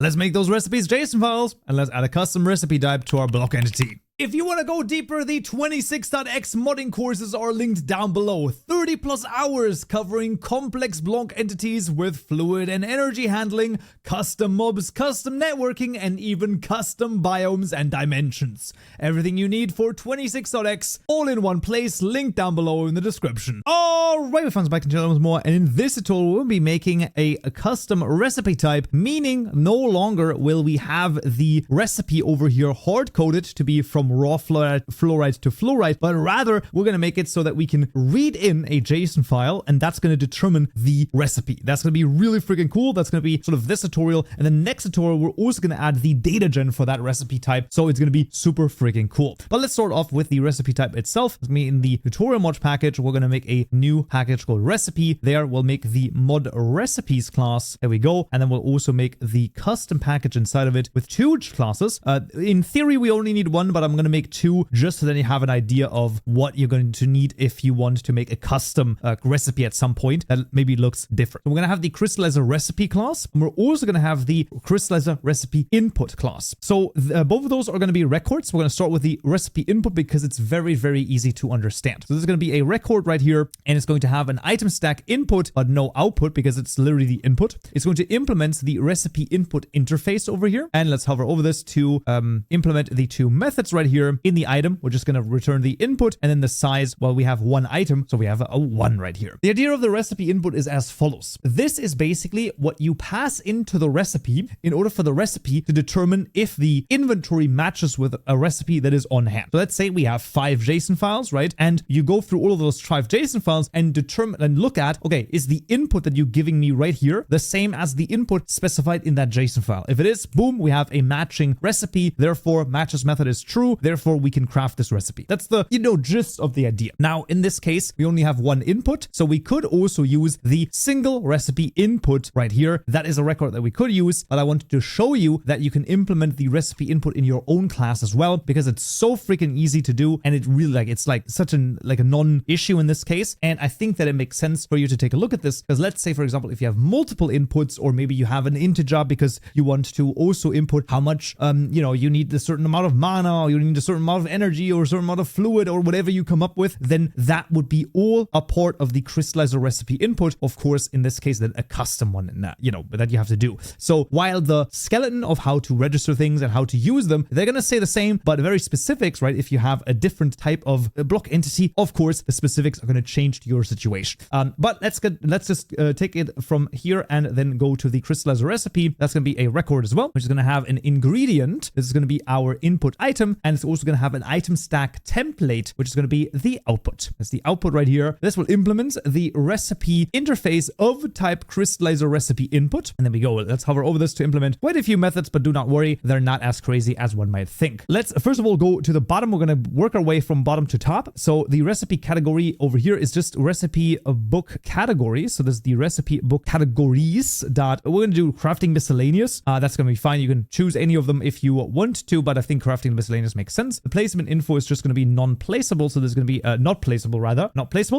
Let's make those recipes JSON files and let's add a custom recipe type to our block entity. If you want to go deeper, the 26.x modding courses are linked down below. 30 plus hours covering complex block entities with fluid and energy handling, custom mobs, custom networking, and even custom biomes and dimensions. Everything you need for 26.x all in one place, linked down below in the description. Alright, we found back to once more, and in this tutorial we'll be making a custom recipe type, meaning no longer will we have the recipe over here hard-coded to be from raw fluorite to fluorite, but rather we're going to make it so that we can read in a JSON file, and that's going to determine the recipe. That's going to be really freaking cool. That's going to be sort of this tutorial, and the next tutorial we're also going to add the data gen for that recipe type, so it's going to be super freaking cool. But let's start off with the recipe type itself. In the tutorial mod package, we're going to make a new package called recipe. There we'll make the mod recipes class. There we go. And then we'll also make the custom package inside of it with 2 classes. In theory we only need 1, but I'm going to make 2 just so that you have an idea of what you're going to need if you want to make a custom recipe at some point that maybe looks different. So we're going to have the crystallizer recipe class, and we're also going to have the crystallizer recipe input class. So both of those are going to be records. We're going to start with the recipe input because it's very, very easy to understand. So this is going to be a record right here, and it's going to have an item stack input, but no output because it's literally the input. It's going to implement the recipe input interface over here. And let's hover over this to implement the 2 methods right here. In the item, we're just going to return the input, and then the size, well, we have 1 item, so we have a 1 right here. The idea of the recipe input is as follows. This is basically what you pass into the recipe in order for the recipe to determine if the inventory matches with a recipe that is on hand. So let's say we have 5 JSON files, right? And you go through all of those 5 JSON files and determine and look at, okay, is the input that you're giving me right here the same as the input specified in that JSON file? If it is, boom, we have a matching recipe. Therefore, matches method is true. Therefore, we can craft this recipe. That's the, gist of the idea. Now, in this case, we only have 1 input, so we could also use the single recipe input right here. That is a record that we could use, but I wanted to show you that you can implement the recipe input in your own class as well, because it's so freaking easy to do, and it really it's such a non-issue in this case. And I think that it makes sense for you to take a look at this, because let's say, for example, if you have multiple inputs, or maybe you have an integer because you want to also input how much, you need a certain amount of mana, or you need a certain amount of energy, or a certain amount of fluid, or whatever you come up with, then that would be all a part of the crystallizer recipe input. Of course, in this case, then a custom one in that, that you have to do. So while the skeleton of how to register things and how to use them, they're going to stay the same, but very specifics, right? If you have a different type of block entity, of course, the specifics are going to change to your situation. But let's just take it from here and then go to the crystallizer recipe. That's going to be a record as well, which is going to have an ingredient. This is going to be our input item, and it's also going to have an item stack template, which is going to be the output. That's the output right here. This will implement the recipe interface of type crystallizer recipe input. And then we go. Let's hover over this to implement quite a few methods, but do not worry, they're not as crazy as one might think. Let's first of all go to the bottom. We're going to work our way from bottom to top. So the recipe category over here is just recipe book category. So there's the recipe book categories dot. We're going to do crafting miscellaneous. That's going to be fine. You can choose any of them if you want to, but I think crafting miscellaneous makes sense. The placement info is just going to be non-placeable. So there's going to be not placeable.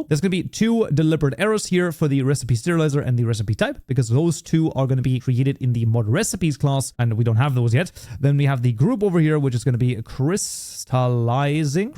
There's going to be 2 deliberate errors here for the recipe serializer and the recipe type, because those 2 are going to be created in the mod recipes class, and we don't have those yet. Then we have the group over here, which is going to be crystallizing,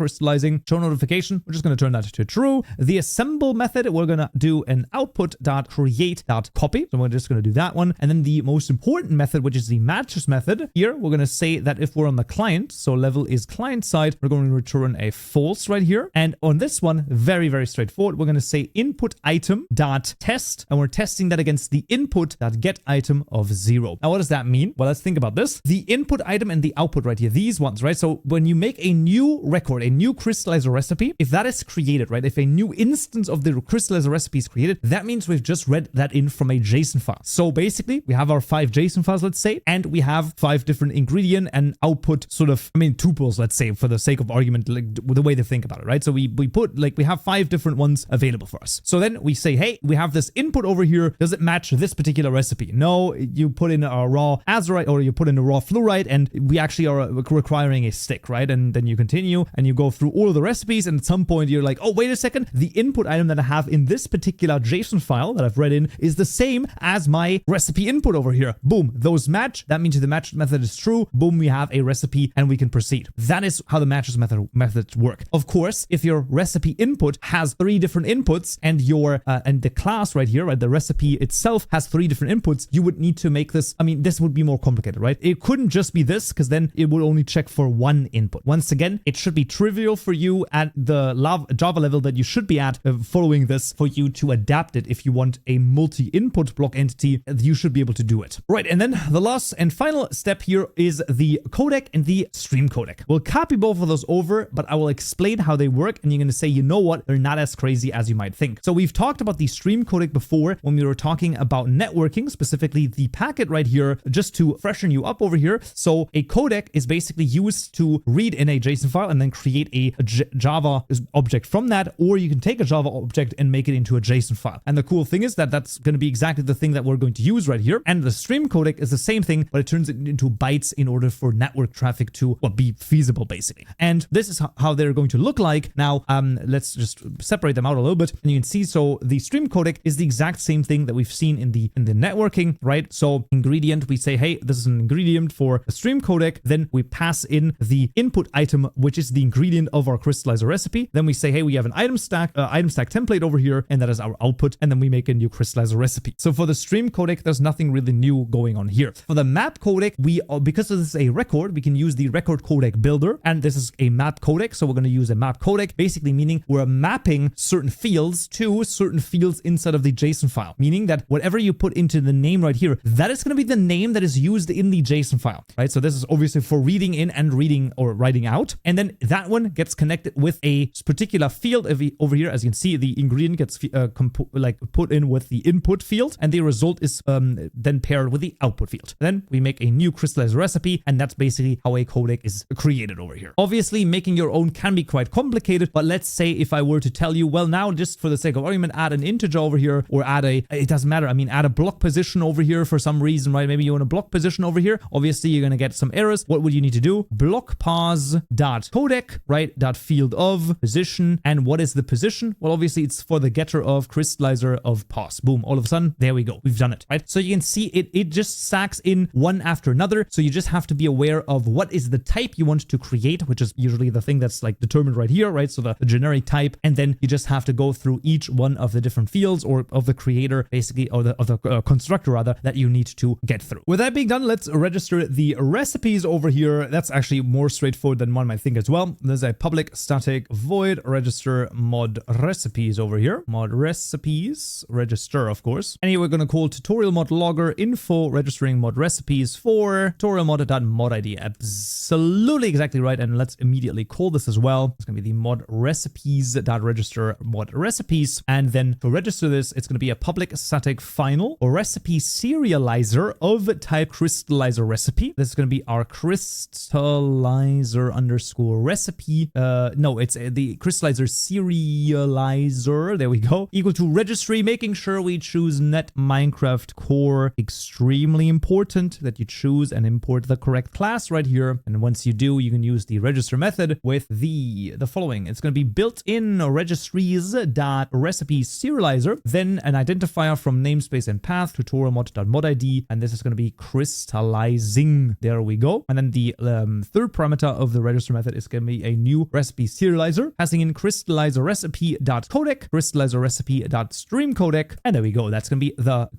show notification. We're just going to turn that to true. The assemble method, we're going to do an output.create.copy. So we're just going to do that one. And then the most important method, which is the matches method. Here, we're going to say that if we're on the client, so level is client side, we're going to return a false right here. And on this one, very, very straightforward. We're going to say input item dot test, and we're testing that against the input dot get item of 0. Now, what does that mean? Well, let's think about this. The input item and the output right here, these ones, right? So when you make a new record, a new crystallizer recipe, if that is created, right? If a new instance of the crystallizer recipe is created, that means we've just read that in from a JSON file. So basically, we have our 5 JSON files, let's say, and we have 5 different ingredient and output sort of, 2 tuples, let's say, for the sake of argument, like the way to think about it, right? So we put, like, we have 5 different ones available for us. So then we say, hey, we have this input over here. Does it match this particular recipe? No, you put in a raw azurite, or you put in a raw fluorite, and we actually are requiring a stick, right? And then you continue and you go through all of the recipes, and at some point you're like, oh, wait a second, the input item that I have in this particular JSON file that I've read in is the same as my recipe input over here. Boom, those match. That means the match method is true. Boom, we have a recipe and we can proceed. That is how the matches methods work. Of course, if your recipe input has 3 different inputs and your and the class right here, right, the recipe itself has 3 different inputs, you would need to make this, I mean, this would be more complicated, right? It couldn't just be this, because then it would only check for 1 input. Once again, it should be trivial for you at the Java level that you should be at following this for you to adapt it. If you want a multi-input block entity, you should be able to do it. Right, and then the last and final step here is the codec and the stream codec. We'll copy both of those over, but I will explain how they work, and you're going to say, you know what, they're not as crazy as you might think. So we've talked about the stream codec before when we were talking about networking, specifically the packet right here, just to freshen you up over here. So a codec is basically used to read in a JSON file and then create a Java object from that, or you can take a Java object and make it into a JSON file. And the cool thing is that that's going to be exactly the thing that we're going to use right here. And the stream codec is the same thing, but it turns it into bytes in order for network traffic to be feasible, basically. And this is how they're going to look like. Now, let's just separate them out a little bit, and you can see, so the stream codec is the exact same thing that we've seen in the networking, right? So ingredient, we say, hey, this is an ingredient for a stream codec. Then we pass in the input item, which is the ingredient of our crystallizer recipe. Then we say, hey, we have an item stack template over here, and that is our output. And then we make a new crystallizer recipe. So for the stream codec, there's nothing really new going on here. For the map codec, because this is a record, we can use the record codec builder, and this is a map codec. So we're going to use a map codec, basically meaning we're mapping certain fields to certain fields inside of the JSON file, meaning that whatever you put into the name right here, that is going to be the name that is used in the JSON file, right? So this is obviously for reading in and reading or writing out. And then that one gets connected with a particular field over here. As you can see, the ingredient gets put in with the input field, and the result is then paired with the output field. Then we make a new crystallizer recipe, and that's basically how a codec is created over here. Obviously, making your own can be quite complicated, but let's say if I were to tell you, well, now just for the sake of argument, add an integer over here, or it doesn't matter. I mean, add a block position over here for some reason, right? Maybe you want a block position over here. Obviously, you're going to get some errors. What would you need to do? Block pos dot codec, right? Dot field of position. And what is the position? Well, obviously, it's for the getter of crystallizer of pos. Boom. All of a sudden, there we go. We've done it, right? So you can see it just stacks in one after another. So you just have to be aware of what is the type you want to create, which is usually the thing that's like determined right here, right? So the generic type, and then you just have to go through each one of the different fields or of the creator, basically, or of the constructor rather, that you need to get through. With that being done, let's register the recipes over here. That's actually more straightforward than one might think as well. There's a public static void register mod recipes over here. Mod recipes register, of course. And here we're going to call tutorial mod logger info registering mod recipes for tutorial mod.mod ID. Absolutely exactly right. And let's immediately call this as well. It's going to be the mod recipes.register mod recipes. And then to register this, it's going to be a public static final or recipe serializer of type crystallizer recipe. This is going to be our crystallizer underscore recipe. No, it's the crystallizer serializer. There we go. Equal to registry, making sure we choose net Minecraft core. Extremely important that you choose and import the correct class right here. And once you do, you can use the register method with the following. It's going to be built-in registries.recipe serializer, then an identifier from namespace and path tutorial mod.mod ID, and this is going to be crystallizing. There we go. And then the third parameter of the register method is going to be a new recipe serializer, passing in crystallizer recipe.codec, crystallizer recipe.stream codec, and there we go. That's going to be the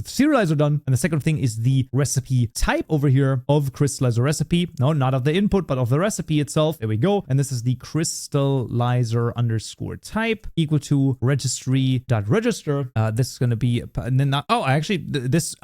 serializer done. And the second thing is the recipe type over here of crystallizer recipe. No, not of the input, but of the recipe itself. There we go. And this is the crystallizer underscore type equal to registry.register. This is going to be, and then not, I think that this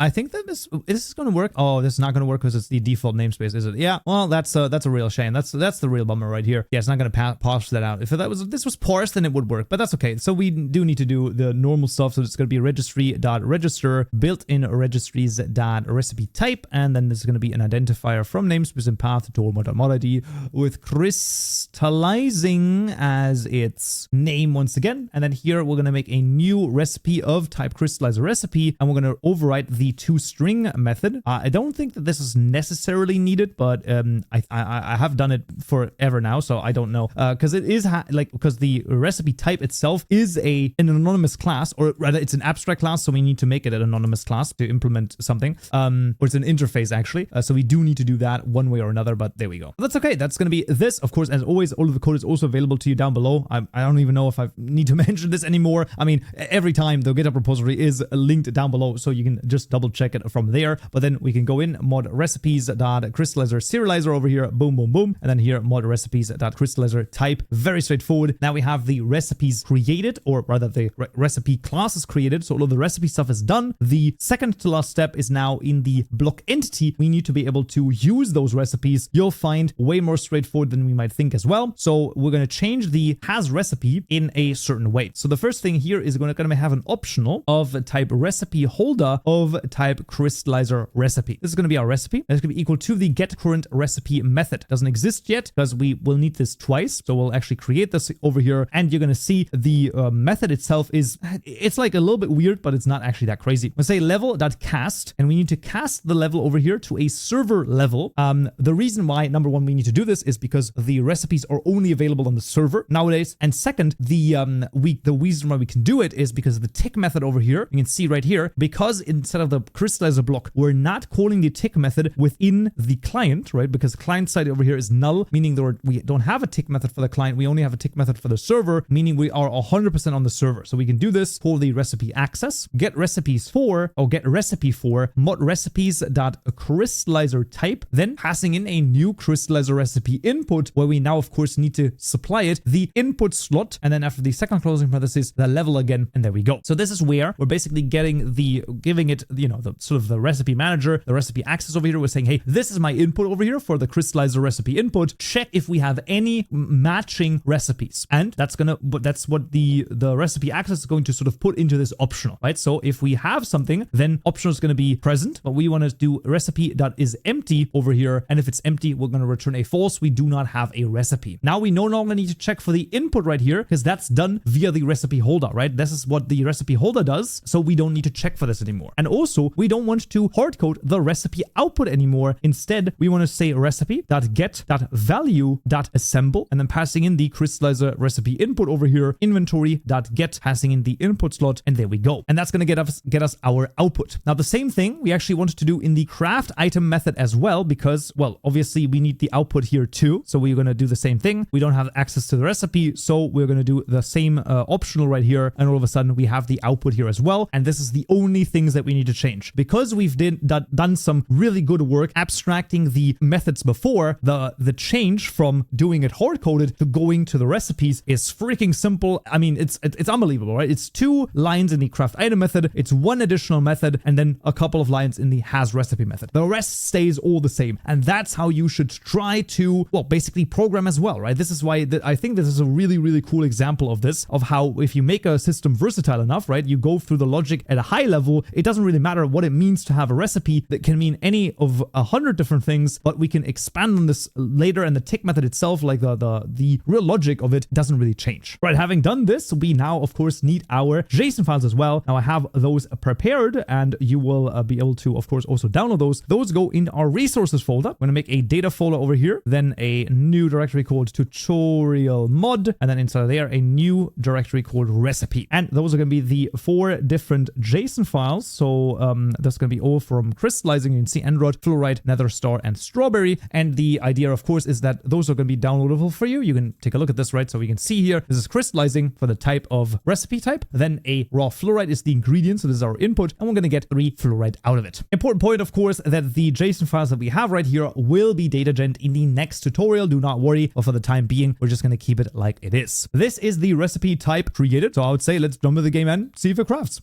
is going to work. Oh, this is not going to work because it's the default namespace, is it? Yeah. Well, that's a real shame. That's the real bummer right here. Yeah, it's not going to parse that out. If this was parsed, then it would work, but that's okay. So we do need to do the normal stuff. So it's going to be registry.register built-in registries.recipe type, and then this is going to be an identifier from namespace and path to mod mod ID with crystallizing as its name once again. And then here we're going to make a new recipe of type crystallizer recipe, and we're going to overwrite the toString method. I don't think that this is necessarily needed, but I have done it forever now, so I don't know, because it is because the recipe type itself is an anonymous class, or rather it's an abstract class, so we need to make it an anonymous class to implement something, or it's an interface actually, so we do need to do that one way or another, but there we go. That's okay. That's going to be this. Of course, as always, all of the code is also available to you down below. I don't even know if I need to mention this anymore. I mean, every time the GitHub repository is linked down below, so you can just double check it from there. But then we can go in mod recipes.crystallizer serializer over here, boom, boom, boom, and then here mod recipes.crystallizer type. Very straightforward. Now we have the recipes created, or rather the recipe class is created. So all of the recipe stuff is done. The second to last step is now in the block entity. We need to be able to use those recipes. You'll find way more straightforward than we might think as well. So we're going to change the has recipe in a certain way. So the first thing here is going to have an optional of type recipe holder of type crystallizer recipe. This is going to be our recipe. It's going to be equal to the get current recipe method. Doesn't exist yet because we will need this twice. So we'll actually create this over here, and you're going to see the method itself it's like a little bit weird, but it's not actually that crazy. We'll say level.cast, and we need to cast the level over here to a server level. The reason why, number one, we need to do this is because the recipes are only available on the server nowadays. And second, the reason why we can do it is because of the tick method over here. You can see right here, because instead of the crystallizer block, we're not calling the tick method within the client, right? Because the client side over here is null, meaning we don't have a tick method for the client. We only have a tick method for the server, meaning we are 100% on the server. So we can do this for the recipe access, get recipe for mod recipes.crystallizer type, then passing in a new crystallizer recipe input, where we now of course need to supply it the input slot, and then after the second closing parenthesis, the level again, and there we go. So this is where we're basically giving it, the sort of the recipe manager, the recipe access over here. We're saying, hey, this is my input over here for the crystallizer recipe input. Check if we have any matching recipes, and that's what the recipe access is going to sort of put into this optional, right? So if we have something, then optional is going to be present, but we want to do recipe.isEmpty over here, and if it's empty, we're going to return a false. We do not have a recipe. Now we no longer need to check for the input right here, because that's done via the recipe holder, right? This is what the recipe holder does, so we don't need to check for this anymore. And also, we don't want to hardcode the recipe output anymore. Instead, we want to say recipe.get.value.assemble, and then passing in the crystallizer recipe input over here, inventory.get, passing in the input slot, and there we go. And that's going to get us our output. Now, the same thing we actually wanted to do in the craft item method as well, because, well, obviously we need the output here too. So we're going to do the same thing. We don't have access to the recipe, so we're going to do the same optional right here, and all of a sudden we have the output here as well. And this is the only things that we need to change, because we've done some really good work abstracting the methods before. The change from doing it hard-coded to going to the recipes is freaking simple. I mean, it's unbelievable, right? It's 2 lines in the craft item method, it's 1 additional method, and then a couple of lines in the has recipe method. The rest stays all the same, and that's how you should try to, well, basically program as well, right? This is why I think this is a really, really cool example of this, of how if you make a system versatile enough, right, you go through the logic at a high level. It doesn't really matter what it means to have a recipe. That can mean any of 100 different things, but we can expand on this later, and the tick method itself, like the real logic of it, doesn't really change. Right, having done this, we now of course need our JSON files as well. Now I have those prepared, and you will be able to of course also download those. Those go in our resources folder. I'm going to make a data folder over here, then a new directory called tutorial mod, and then inside there a new directory called recipe. And those are going to be the 4 different JSON files. So that's going to be all from crystallizing. You can see Android, fluoride, nether star, and strawberry. And the idea of course is that those are going to be downloadable for you. You can take a look at this, right? So we can see here, this is crystallizing for the type of recipe type. Then a raw fluoride is the ingredient. So this is our input, and we're going to get 3 fluoride out of it. Important point, of course, that the JSON files that we have right here will be data gent in the next tutorial. Do not worry, but for the time being, we're just going to keep it like it is. This is the recipe type created. So I would say let's jump into the game and see if it crafts.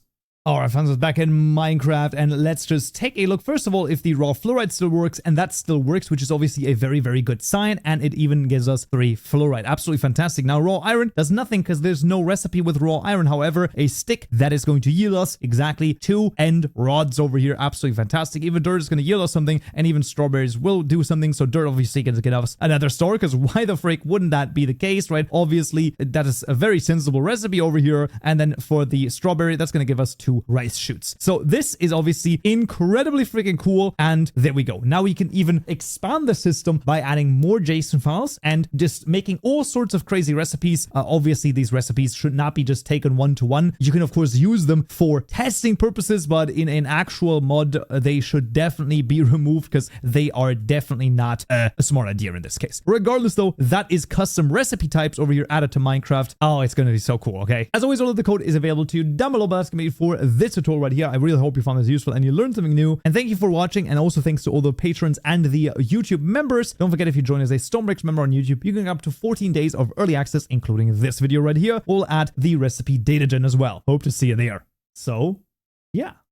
Alright, fans, back in Minecraft, and let's just take a look. First of all, if the raw fluorite still works, and that still works, which is obviously a very, very good sign, and it even gives us 3 fluorite. Absolutely fantastic. Now, raw iron does nothing because there's no recipe with raw iron. However, a stick that is going to yield us exactly 2 end rods over here. Absolutely fantastic. Even dirt is going to yield us something, and even strawberries will do something. So dirt obviously can get us another star, because why the frick wouldn't that be the case, right? Obviously, that is a very sensible recipe over here. And then for the strawberry, that's going to give us 2 rice shoots. So this is obviously incredibly freaking cool. And there we go. Now we can even expand the system by adding more JSON files and just making all sorts of crazy recipes. Obviously, these recipes should not be just taken one-to-one. You can, of course, use them for testing purposes, but in an actual mod, they should definitely be removed because they are definitely not a smart idea in this case. Regardless, though, that is custom recipe types over here added to Minecraft. Oh, it's going to be so cool, okay? As always, all of the code is available to you down below, but that's going to be for this tutorial right here. I really hope you found this useful and you learned something new. And thank you for watching. And also thanks to all the patrons and the YouTube members. Don't forget, if you join as a Stormbreaks member on YouTube, you can get up to 14 days of early access, including this video right here. We'll add the recipe data gen as well. Hope to see you there. So, yeah.